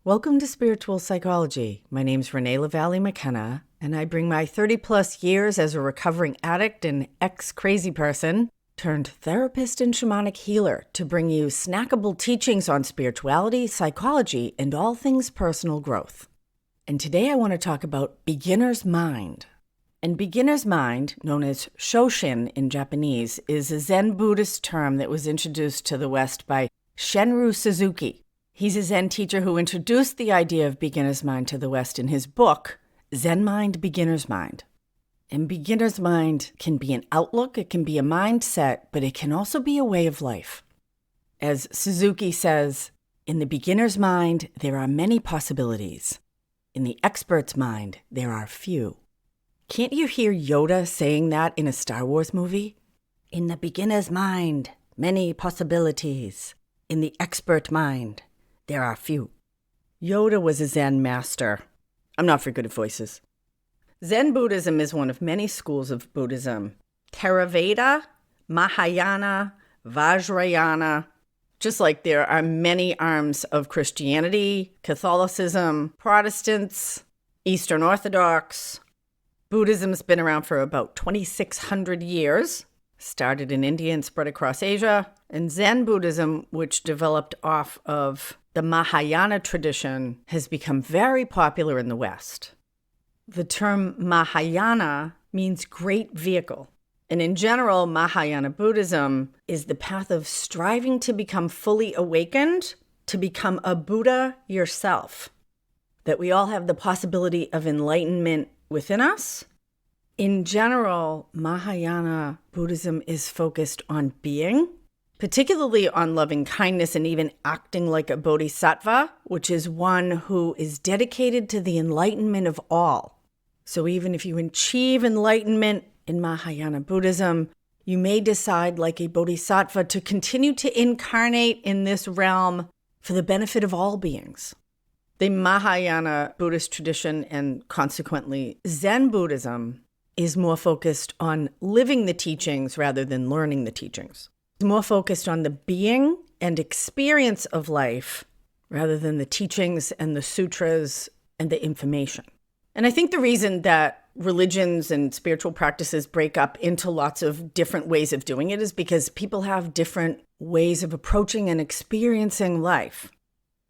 Welcome to Spiritual Psychology. My name's Renee Lavallee McKenna, and I bring my 30-plus years as a recovering addict and ex-crazy person turned therapist and shamanic healer to bring you snackable teachings on spirituality, psychology, and all things personal growth. And today I want to talk about beginner's mind. And beginner's mind, known as Shoshin in Japanese, is a Zen Buddhist term that was introduced to the West by Shunryu Suzuki. He's a Zen teacher who introduced the idea of beginner's mind to the West in his book, Zen Mind, Beginner's Mind. And beginner's mind can be an outlook, it can be a mindset, but it can also be a way of life. As Suzuki says, in the beginner's mind, there are many possibilities. In the expert's mind, there are few. Can't you hear Yoda saying that in a Star Wars movie? In the beginner's mind, many possibilities. In the expert mind, there are few. Yoda was a Zen master. I'm not very good at voices. Zen Buddhism is one of many schools of Buddhism. Theravada, Mahayana, Vajrayana. Just like there are many arms of Christianity, Catholicism, Protestants, Eastern Orthodox. Buddhism's been around for about 2,600 years. Started in India and spread across Asia. And Zen Buddhism, which developed off of the Mahayana tradition, has become very popular in the West. The term Mahayana means great vehicle. And in general, Mahayana Buddhism is the path of striving to become fully awakened, to become a Buddha yourself. That we all have the possibility of enlightenment within us. In general, Mahayana Buddhism is focused on being, particularly on loving kindness and even acting like a bodhisattva, which is one who is dedicated to the enlightenment of all. So even if you achieve enlightenment in Mahayana Buddhism, you may decide, like a bodhisattva, to continue to incarnate in this realm for the benefit of all beings. The Mahayana Buddhist tradition, and consequently Zen Buddhism, is more focused on living the teachings rather than learning the teachings. It's more focused on the being and experience of life rather than the teachings and the sutras and the information. And I think the reason that religions and spiritual practices break up into lots of different ways of doing it is because people have different ways of approaching and experiencing life.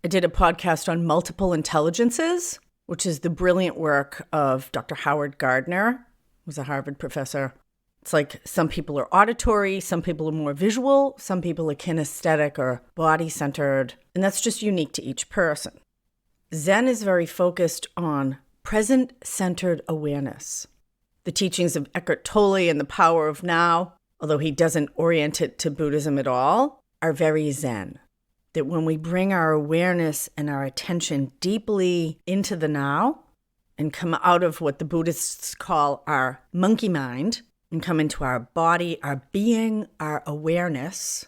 I did a podcast on multiple intelligences, which is the brilliant work of Dr. Howard Gardner, who's a Harvard professor. It's like some people are auditory, some people are more visual, some people are kinesthetic or body-centered, and that's just unique to each person. Zen is very focused on present-centered awareness. The teachings of Eckhart Tolle and the power of now, although he doesn't orient it to Buddhism at all, are very Zen. That when we bring our awareness and our attention deeply into the now and come out of what the Buddhists call our monkey mind and come into our body, our being, our awareness,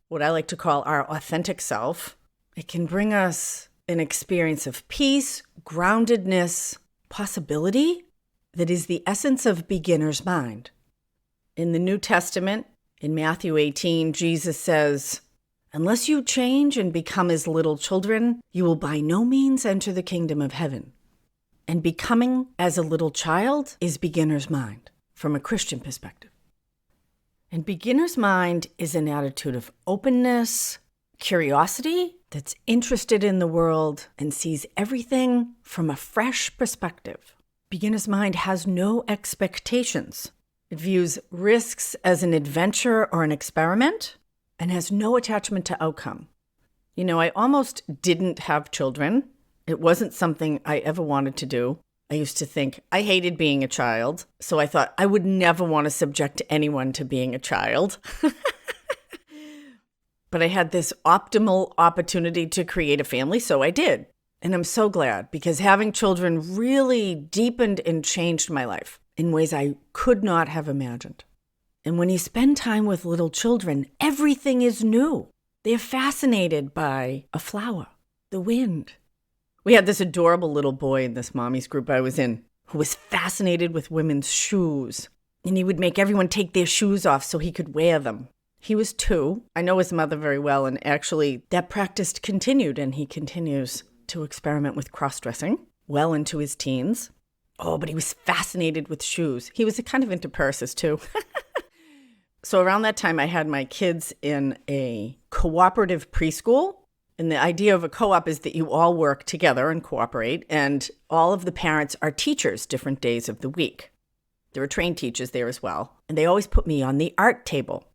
what I like to call our authentic self, it can bring us an experience of peace, groundedness, possibility that is the essence of beginner's mind. In the New Testament, in Matthew 18, Jesus says, "Unless you change and become as little children, you will by no means enter the kingdom of heaven." And becoming as a little child is beginner's mind from a Christian perspective. And beginner's mind is an attitude of openness, curiosity, that's interested in the world and sees everything from a fresh perspective. Beginner's mind has no expectations. It views risks as an adventure or an experiment and has no attachment to outcome. You know, I almost didn't have children. It wasn't something I ever wanted to do. I used to think I hated being a child, so I thought I would never want to subject anyone to being a child. But I had this optimal opportunity to create a family, so I did. And I'm so glad, because having children really deepened and changed my life in ways I could not have imagined. And when you spend time with little children, everything is new. They're fascinated by a flower, the wind. We had this adorable little boy in this mommy's group I was in who was fascinated with women's shoes. And he would make everyone take their shoes off so he could wear them. He was 2. I know his mother very well, and actually that practice continued, and he continues to experiment with cross-dressing well into his teens. Oh, but he was fascinated with shoes. He was kind of into purses too. So around that time, I had my kids in a cooperative preschool. And the idea of a co-op is that you all work together and cooperate, and all of the parents are teachers different days of the week. There were trained teachers there as well, and they always put me on the art table.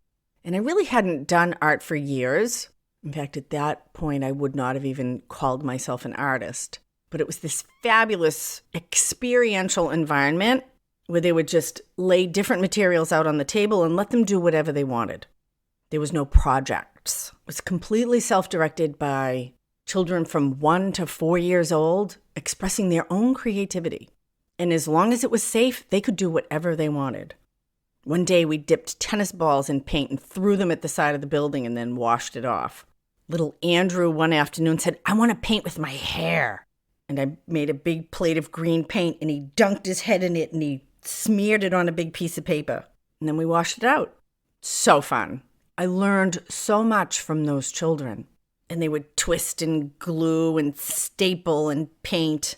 And I really hadn't done art for years. In fact, at that point, I would not have even called myself an artist. But it was this fabulous experiential environment where they would just lay different materials out on the table and let them do whatever they wanted. There was no projects. It was completely self-directed by children from 1 to 4 years old, expressing their own creativity. And as long as it was safe, they could do whatever they wanted. One day we dipped tennis balls in paint and threw them at the side of the building and then washed it off. Little Andrew one afternoon said, "I want to paint with my hair." And I made a big plate of green paint and he dunked his head in it and he smeared it on a big piece of paper. And then we washed it out. So fun. I learned so much from those children. And they would twist and glue and staple and paint.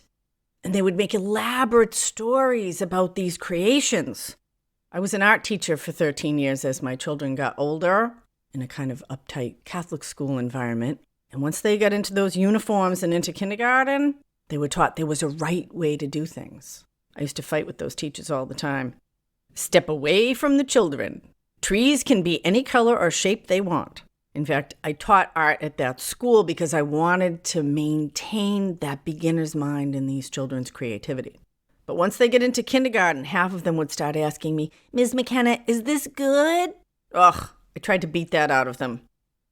And they would make elaborate stories about these creations. I was an art teacher for 13 years as my children got older in a kind of uptight Catholic school environment. And once they got into those uniforms and into kindergarten, they were taught there was a right way to do things. I used to fight with those teachers all the time. Step away from the children. Trees can be any color or shape they want. In fact, I taught art at that school because I wanted to maintain that beginner's mind in these children's creativity. But once they get into kindergarten, half of them would start asking me, "Ms. McKenna, is this good?" Ugh, I tried to beat that out of them.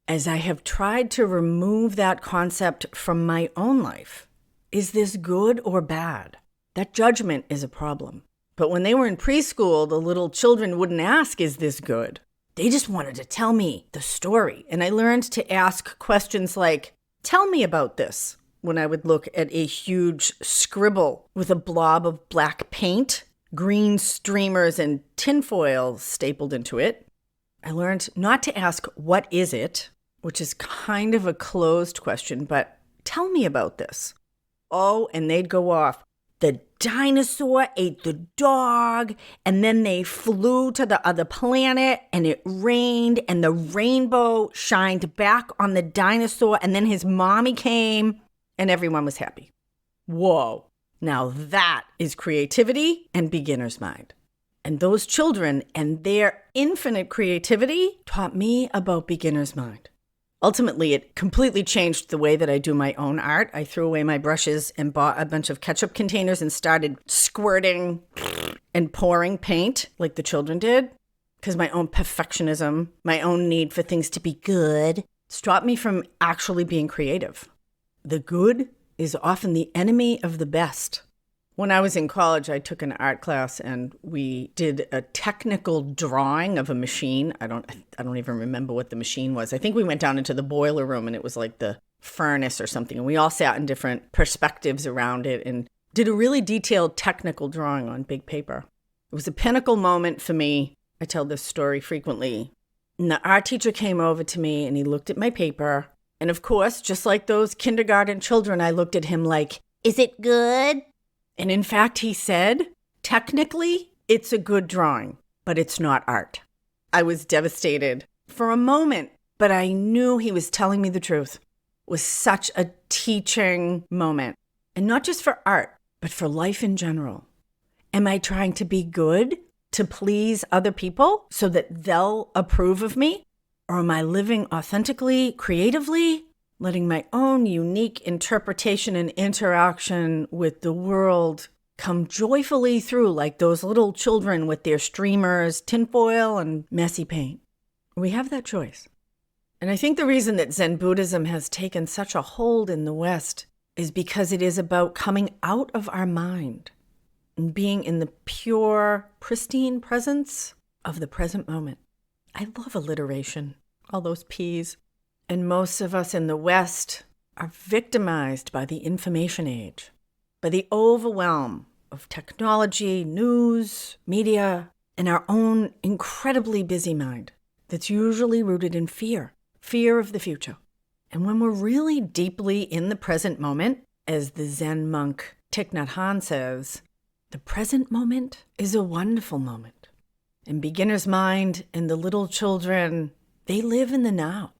As I have tried to remove that concept from my own life, is this good or bad? That judgment is a problem. But when they were in preschool, the little children wouldn't ask, "Is this good?" They just wanted to tell me the story. And I learned to ask questions like, "Tell me about this," when I would look at a huge scribble with a blob of black paint, green streamers, and tinfoil stapled into it. I learned not to ask, "What is it?" which is kind of a closed question, but "Tell me about this." Oh, and they'd go off. The dinosaur ate the dog, and then they flew to the other planet, and it rained, and the rainbow shined back on the dinosaur, and then his mommy came, and everyone was happy. Whoa. Now that is creativity and beginner's mind. And those children and their infinite creativity taught me about beginner's mind. Ultimately, it completely changed the way that I do my own art. I threw away my brushes and bought a bunch of ketchup containers and started squirting and pouring paint like the children did, because my own perfectionism, my own need for things to be good, stopped me from actually being creative. The good is often the enemy of the best. When I was in college, I took an art class and we did a technical drawing of a machine. I don't even remember what the machine was. I think we went down into the boiler room and it was like the furnace or something. And we all sat in different perspectives around it and did a really detailed technical drawing on big paper. It was a pinnacle moment for me. I tell this story frequently. And the art teacher came over to me and he looked at my paper. And of course, just like those kindergarten children, I looked at him like, "Is it good?" And in fact, he said, "Technically, it's a good drawing, but it's not art." I was devastated for a moment, but I knew he was telling me the truth. It was such a teaching moment. And not just for art, but for life in general. Am I trying to be good to please other people so that they'll approve of me? Or am I living authentically, creatively, letting my own unique interpretation and interaction with the world come joyfully through like those little children with their streamers, tinfoil, and messy paint? We have that choice. And I think the reason that Zen Buddhism has taken such a hold in the West is because it is about coming out of our mind and being in the pure, pristine presence of the present moment. I love alliteration, all those P's. And most of us in the West are victimized by the information age, by the overwhelm of technology, news, media, and our own incredibly busy mind that's usually rooted in fear of the future. And when we're really deeply in the present moment, As the Zen monk Thich Nhat Hanh says, the present moment is a wonderful moment. And beginner's mind and the little children, they live in the now.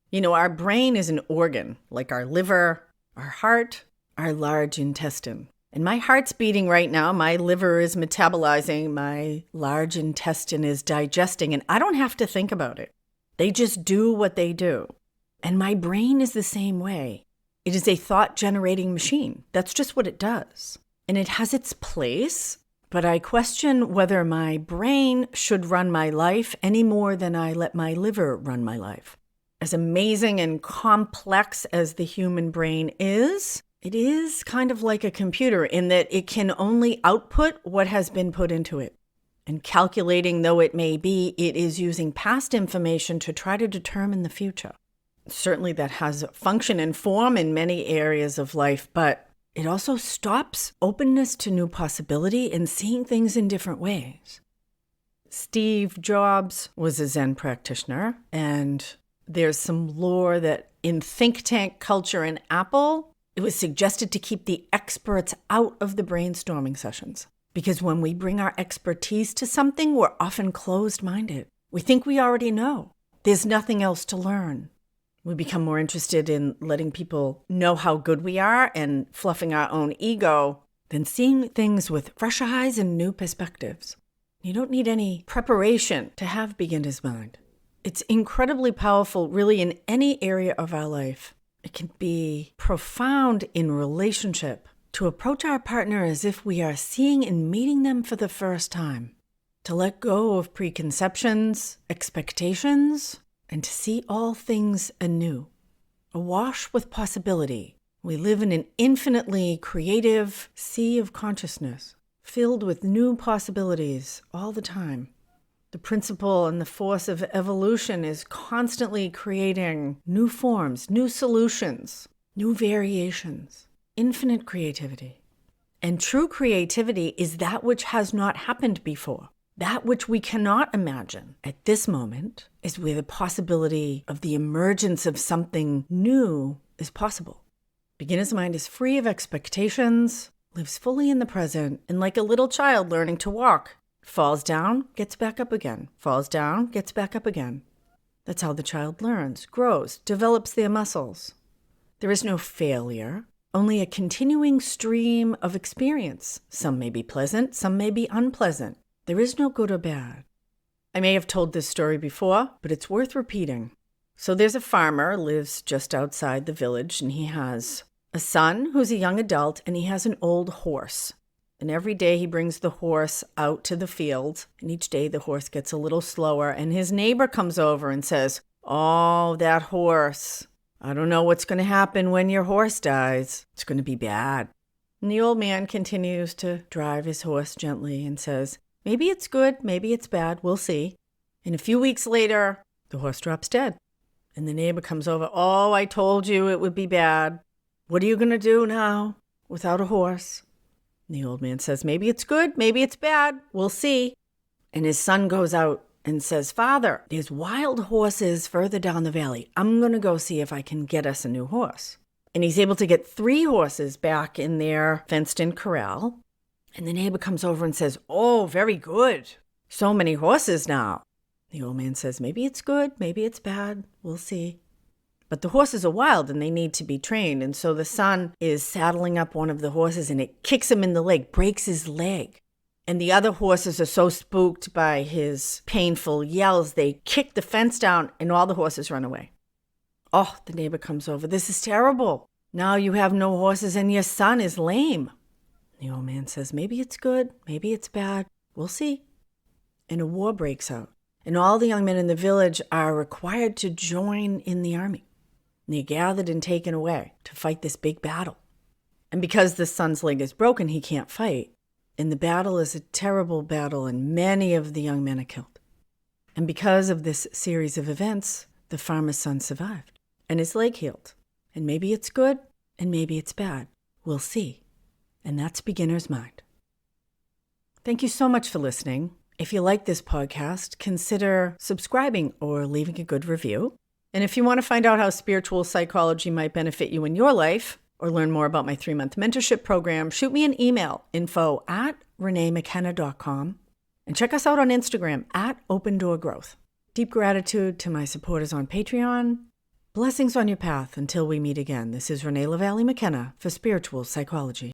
You know, our brain is an organ, like our liver, our heart, our large intestine. And my heart's beating right now. My liver is metabolizing. My large intestine is digesting. And I don't have to think about it. They just do what they do. And my brain is the same way. It is a thought-generating machine. That's just what it does. And it has its place, but I question whether my brain should run my life any more than I let my liver run my life. As amazing and complex as the human brain is, it is kind of like a computer in that it can only output what has been put into it. And calculating though it may be, it is using past information to try to determine the future. Certainly that has function and form in many areas of life, but it also stops openness to new possibility and seeing things in different ways. Steve Jobs was a Zen practitioner, and there's some lore that in think tank culture in Apple, it was suggested to keep the experts out of the brainstorming sessions. Because when we bring our expertise to something, we're often closed-minded. We think we already know. There's nothing else to learn. We become more interested in letting people know how good we are and fluffing our own ego than seeing things with fresh eyes and new perspectives. You don't need any preparation to have beginner's mind. It's incredibly powerful, really, in any area of our life. It can be profound in relationship to approach our partner as if we are seeing and meeting them for the first time, to let go of preconceptions, expectations, and to see all things anew, awash with possibility. We live in an infinitely creative sea of consciousness, filled with new possibilities all the time. The principle and the force of evolution is constantly creating new forms, new solutions, new variations, infinite creativity. And true creativity is that which has not happened before. That which we cannot imagine at this moment is where the possibility of the emergence of something new is possible. Beginner's mind is free of expectations, lives fully in the present, and like a little child learning to walk, falls down, gets back up again, falls down, gets back up again. That's how the child learns, grows, develops their muscles. There is no failure, only a continuing stream of experience. Some may be pleasant, some may be unpleasant. There is no good or bad. I may have told this story before, but it's worth repeating. So there's a farmer, lives just outside the village, and he has a son who's a young adult, and he has an old horse. And every day he brings the horse out to the field, and each day the horse gets a little slower, and his neighbor comes over and says, "Oh, that horse. I don't know what's going to happen when your horse dies. It's going to be bad." And the old man continues to drive his horse gently and says, "Maybe it's good, maybe it's bad, we'll see." And a few weeks later, the horse drops dead. And the neighbor comes over, "Oh, I told you it would be bad. What are you going to do now without a horse?" And the old man says, "Maybe it's good, maybe it's bad, we'll see." And his son goes out and says, "Father, there's wild horses further down the valley. I'm going to go see if I can get us a new horse." And he's able to get 3 horses back in their fenced-in corral. And the neighbor comes over and says, "Oh, very good. So many horses now." The old man says, "Maybe it's good, maybe it's bad, we'll see." But the horses are wild and they need to be trained. And so the son is saddling up one of the horses and it kicks him in the leg, breaks his leg. And the other horses are so spooked by his painful yells, they kick the fence down and all the horses run away. Oh, the neighbor comes over. "This is terrible. Now you have no horses and your son is lame." The old man says, "Maybe it's good, maybe it's bad, we'll see." And a war breaks out. And all the young men in the village are required to join in the army. And they're gathered and taken away to fight this big battle. And because the son's leg is broken, he can't fight. And the battle is a terrible battle, and many of the young men are killed. And because of this series of events, the farmer's son survived. And his leg healed. And maybe it's good, and maybe it's bad. We'll see. And that's beginner's mind. Thank you so much for listening. If you like this podcast, consider subscribing or leaving a good review. And if you want to find out how spiritual psychology might benefit you in your life, or learn more about my 3-month mentorship program, shoot me an email, info@reneemckenna.com, and check us out on Instagram @OpenDoorGrowth. Deep gratitude to my supporters on Patreon. Blessings on your path until we meet again. This is Renee Lavallee McKenna for Spiritual Psychology.